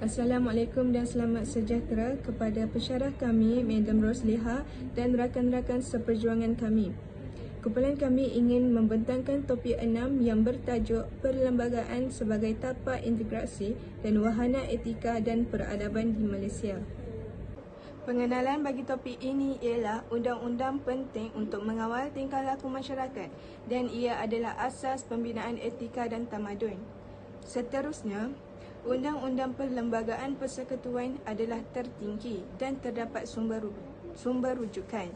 Assalamualaikum dan selamat sejahtera kepada pensyarah kami, Madam Rosliha dan rakan-rakan seperjuangan kami. Kumpulan kami ingin membentangkan topik 6 yang bertajuk Perlembagaan sebagai tapak integrasi dan wahana etika dan peradaban di Malaysia. Pengenalan bagi topik ini ialah undang-undang penting untuk mengawal tingkah laku masyarakat dan ia adalah asas pembinaan etika dan tamadun. Seterusnya, undang-undang perlembagaan persekutuan adalah tertinggi dan terdapat sumber rujukan.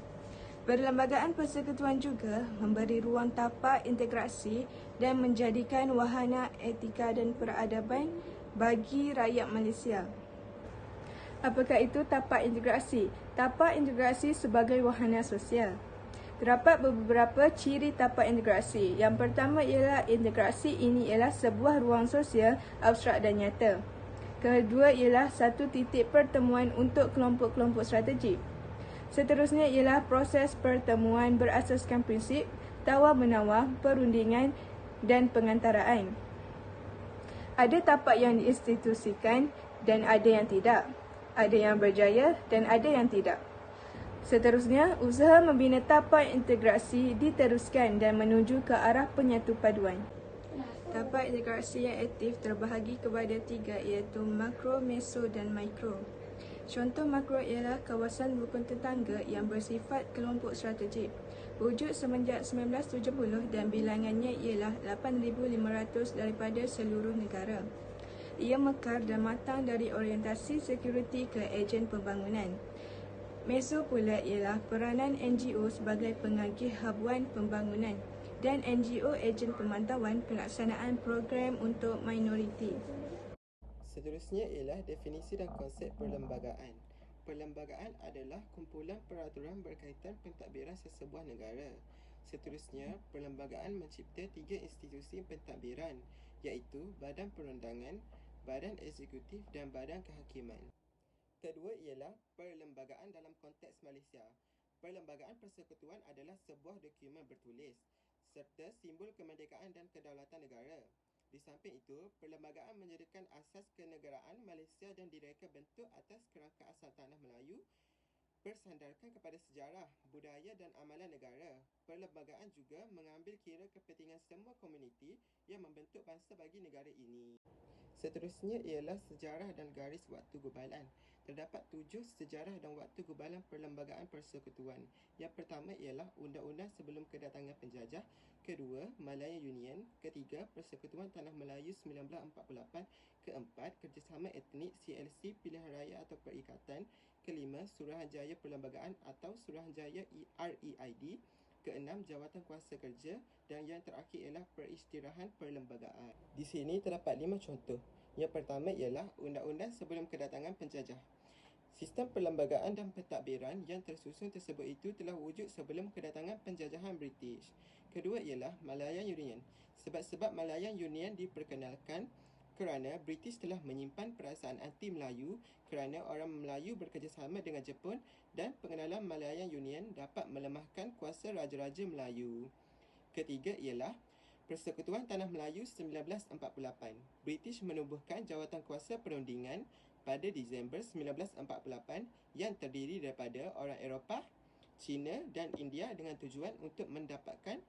Perlembagaan persekutuan juga memberi ruang tapak integrasi dan menjadikan wahana etika dan peradaban bagi rakyat Malaysia. Apakah itu tapak integrasi? Tapak integrasi sebagai wahana sosial. Terdapat beberapa ciri tapak integrasi. Yang pertama ialah integrasi ini ialah sebuah ruang sosial abstrak dan nyata. Kedua ialah satu titik pertemuan untuk kelompok-kelompok strategik. Seterusnya ialah proses pertemuan berasaskan prinsip tawar-menawar, perundingan dan pengantaraan. Ada tapak yang diinstitusikan dan ada yang tidak. Ada yang berjaya dan ada yang tidak. Seterusnya, usaha membina tapak integrasi diteruskan dan menuju ke arah penyatu paduan. Tapak integrasi yang aktif terbahagi kepada 3 iaitu makro, meso dan mikro. Contoh makro ialah kawasan rukun tetangga yang bersifat kelompok strategik. Wujud semenjak 1970 dan bilangannya ialah 8,500 daripada seluruh negara. Ia mekar dan matang dari orientasi sekuriti ke ejen pembangunan. Meso pula ialah peranan NGO sebagai pengagih habuan pembangunan dan NGO ejen pemantauan pelaksanaan program untuk minoriti. Seterusnya ialah definisi dan konsep perlembagaan. Perlembagaan adalah kumpulan peraturan berkaitan pentadbiran sesebuah negara. Seterusnya, perlembagaan mencipta 3 institusi pentadbiran, iaitu Badan Perundangan, Badan Eksekutif dan Badan Kehakiman. Kedua ialah perlembagaan dalam konteks Malaysia. Perlembagaan persekutuan adalah sebuah dokumen bertulis serta simbol kemerdekaan dan kedaulatan negara. Di samping itu, perlembagaan menjadikan asas kenegaraan Malaysia dan direka bentuk atas kerangka asal tanah Melayu bersandarkan kepada sejarah, budaya dan amalan negara. Perlembagaan juga mengambil kira kepentingan semua komuniti yang membentuk bangsa bagi negara ini. Seterusnya ialah sejarah dan garis waktu gubalan. Terdapat 7 sejarah dan waktu gubalan perlembagaan persekutuan. Yang pertama ialah undang-undang sebelum kedatangan penjajah. Kedua, Malayan Union. Ketiga, Persekutuan Tanah Melayu 1948. Keempat, Kerjasama Etnik CLC Pilihan Raya atau Perikatan. Kelima, Suruhanjaya Perlembagaan atau Suruhanjaya REID. Keenam, Jawatan Kuasa Kerja. Dan yang terakhir ialah Peristirahan Perlembagaan. Di sini terdapat 5 contoh. Yang pertama ialah Undang-Undang Sebelum Kedatangan Penjajah. Sistem perlembagaan dan pentadbiran yang tersusun tersebut itu telah wujud sebelum kedatangan penjajahan British. Kedua ialah Malayan Union. Sebab-sebab Malayan Union diperkenalkan kerana British telah menyimpan perasaan anti Melayu kerana orang Melayu bekerjasama dengan Jepun dan pengenalan Malayan Union dapat melemahkan kuasa Raja-Raja Melayu. Ketiga ialah Persekutuan Tanah Melayu 1948. British menubuhkan jawatan kuasa perundingan pada Disember 1948 yang terdiri daripada orang Eropah, Cina dan India dengan tujuan untuk mendapatkan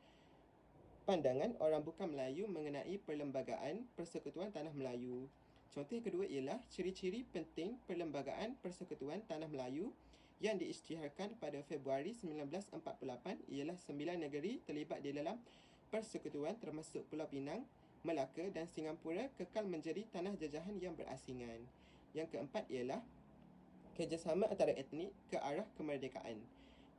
pandangan orang bukan Melayu mengenai perlembagaan Persekutuan Tanah Melayu. Contoh kedua ialah ciri-ciri penting perlembagaan Persekutuan Tanah Melayu yang diisytiharkan pada Februari 1948 ialah 9 negeri terlibat di dalam persekutuan termasuk Pulau Pinang, Melaka dan Singapura kekal menjadi tanah jajahan yang berasingan. Yang keempat ialah kerjasama antara etnik ke arah kemerdekaan.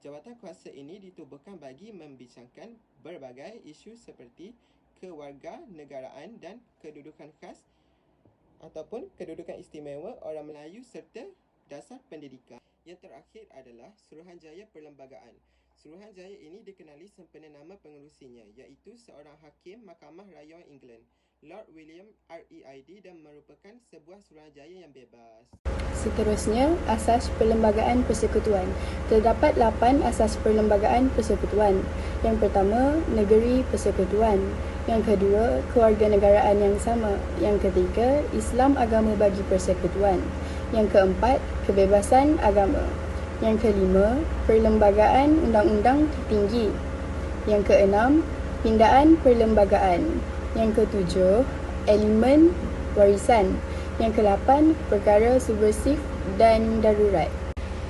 Jawatan kuasa ini ditubuhkan bagi membincangkan berbagai isu seperti kewarganegaraan dan kedudukan khas ataupun kedudukan istimewa orang Melayu serta dasar pendidikan. Yang terakhir adalah Suruhanjaya Perlembagaan. Suruhanjaya ini dikenali sempena nama pengerusinya, iaitu seorang hakim Mahkamah Rayuan England. Lord William REID dan merupakan sebuah suruhanjaya yang bebas. Seterusnya, asas perlembagaan persekutuan. Terdapat 8 asas perlembagaan persekutuan. Yang pertama, negeri persekutuan. Yang kedua, kewarganegaraan yang sama. Yang ketiga, Islam agama bagi persekutuan. Yang keempat, kebebasan agama. Yang kelima, perlembagaan undang-undang tertinggi. Yang keenam, pindaan perlembagaan. Yang ketujuh, elemen warisan. Yang ke-8, perkara subversif dan darurat.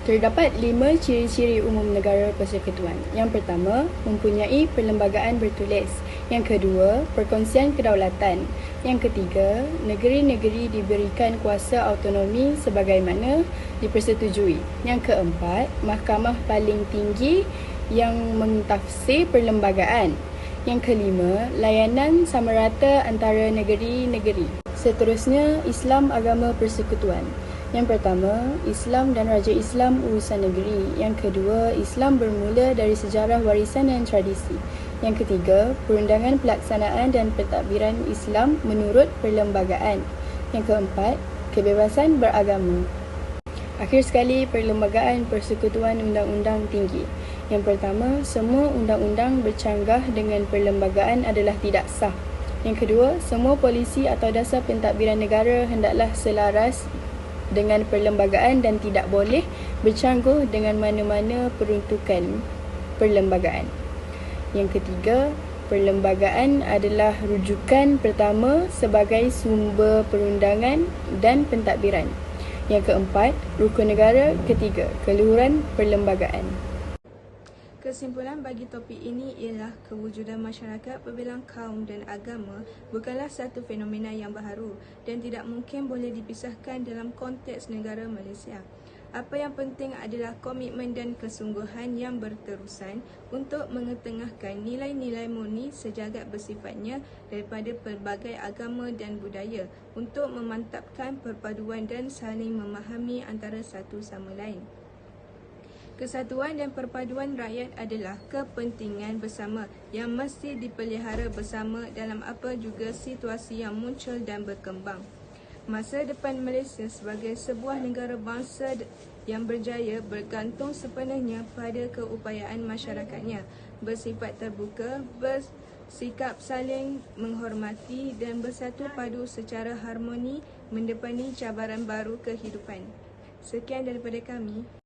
Terdapat 5 ciri-ciri umum negara persekutuan. Yang pertama, mempunyai perlembagaan bertulis. Yang kedua, perkongsian kedaulatan. Yang ketiga, negeri-negeri diberikan kuasa autonomi sebagaimana dipersetujui. Yang keempat, mahkamah paling tinggi yang mentafsir perlembagaan. Yang kelima, layanan samarata antara negeri-negeri. Seterusnya, Islam agama persekutuan. Yang pertama, Islam dan Raja Islam urusan negeri. Yang kedua, Islam bermula dari sejarah warisan dan tradisi. Yang ketiga, perundangan pelaksanaan dan pentadbiran Islam menurut perlembagaan. Yang keempat, kebebasan beragama. Akhir sekali, perlembagaan persekutuan undang-undang tinggi. Yang pertama, semua undang-undang bercanggah dengan perlembagaan adalah tidak sah. Yang kedua, semua polisi atau dasar pentadbiran negara hendaklah selaras dengan perlembagaan dan tidak boleh bercangguh dengan mana-mana peruntukan perlembagaan. Yang ketiga, perlembagaan adalah rujukan pertama sebagai sumber perundangan dan pentadbiran. Yang keempat, rukun negara. Ketiga, keluhuran perlembagaan. Kesimpulan bagi topik ini ialah kewujudan masyarakat berbilang kaum dan agama bukanlah satu fenomena yang baharu dan tidak mungkin boleh dipisahkan dalam konteks negara Malaysia. Apa yang penting adalah komitmen dan kesungguhan yang berterusan untuk mengetengahkan nilai-nilai murni sejagat bersifatnya daripada pelbagai agama dan budaya untuk memantapkan perpaduan dan saling memahami antara satu sama lain. Kesatuan dan perpaduan rakyat adalah kepentingan bersama yang mesti dipelihara bersama dalam apa juga situasi yang muncul dan berkembang. Masa depan Malaysia sebagai sebuah negara bangsa yang berjaya bergantung sepenuhnya pada keupayaan masyarakatnya, bersifat terbuka, bersikap saling menghormati dan bersatu padu secara harmoni mendepani cabaran baru kehidupan. Sekian daripada kami.